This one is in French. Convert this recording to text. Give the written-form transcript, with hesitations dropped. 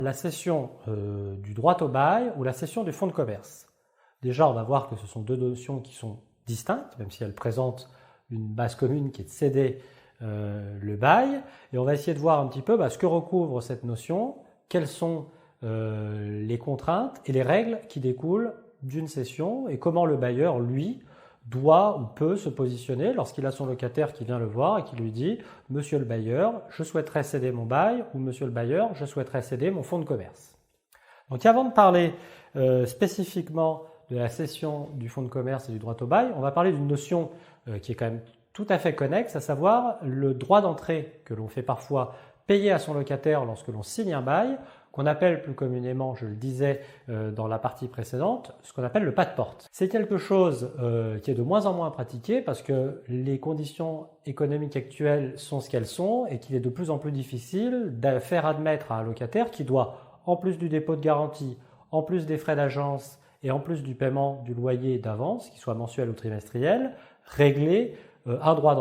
La cession du droit au bail ou la cession du fonds de commerce. Déjà, on va voir que ce sont deux notions qui sont distinctes, même si elles présentent une base commune qui est de céder le bail. Et on va essayer de voir un petit peu ce que recouvre cette notion, quelles sont les contraintes et les règles qui découlent d'une cession et comment le bailleur, lui, doit ou peut se positionner lorsqu'il a son locataire qui vient le voir et qui lui dit « Monsieur le bailleur, je souhaiterais céder mon bail » ou « Monsieur le bailleur, je souhaiterais céder mon fonds de commerce ». Donc avant de parler spécifiquement de la cession du fonds de commerce et du droit au bail, on va parler d'une notion qui est quand même tout à fait connexe, à savoir le droit d'entrée que l'on fait parfois payer à son locataire lorsque l'on signe un bail, qu'on appelle plus communément, je le disais dans la partie précédente, ce qu'on appelle le pas de porte. C'est quelque chose qui est de moins en moins pratiqué parce que les conditions économiques actuelles sont ce qu'elles sont et qu'il est de plus en plus difficile de faire admettre à un locataire qui doit, en plus du dépôt de garantie, en plus des frais d'agence et en plus du paiement du loyer d'avance, qu'il soit mensuel ou trimestriel, régler un droit d'entrée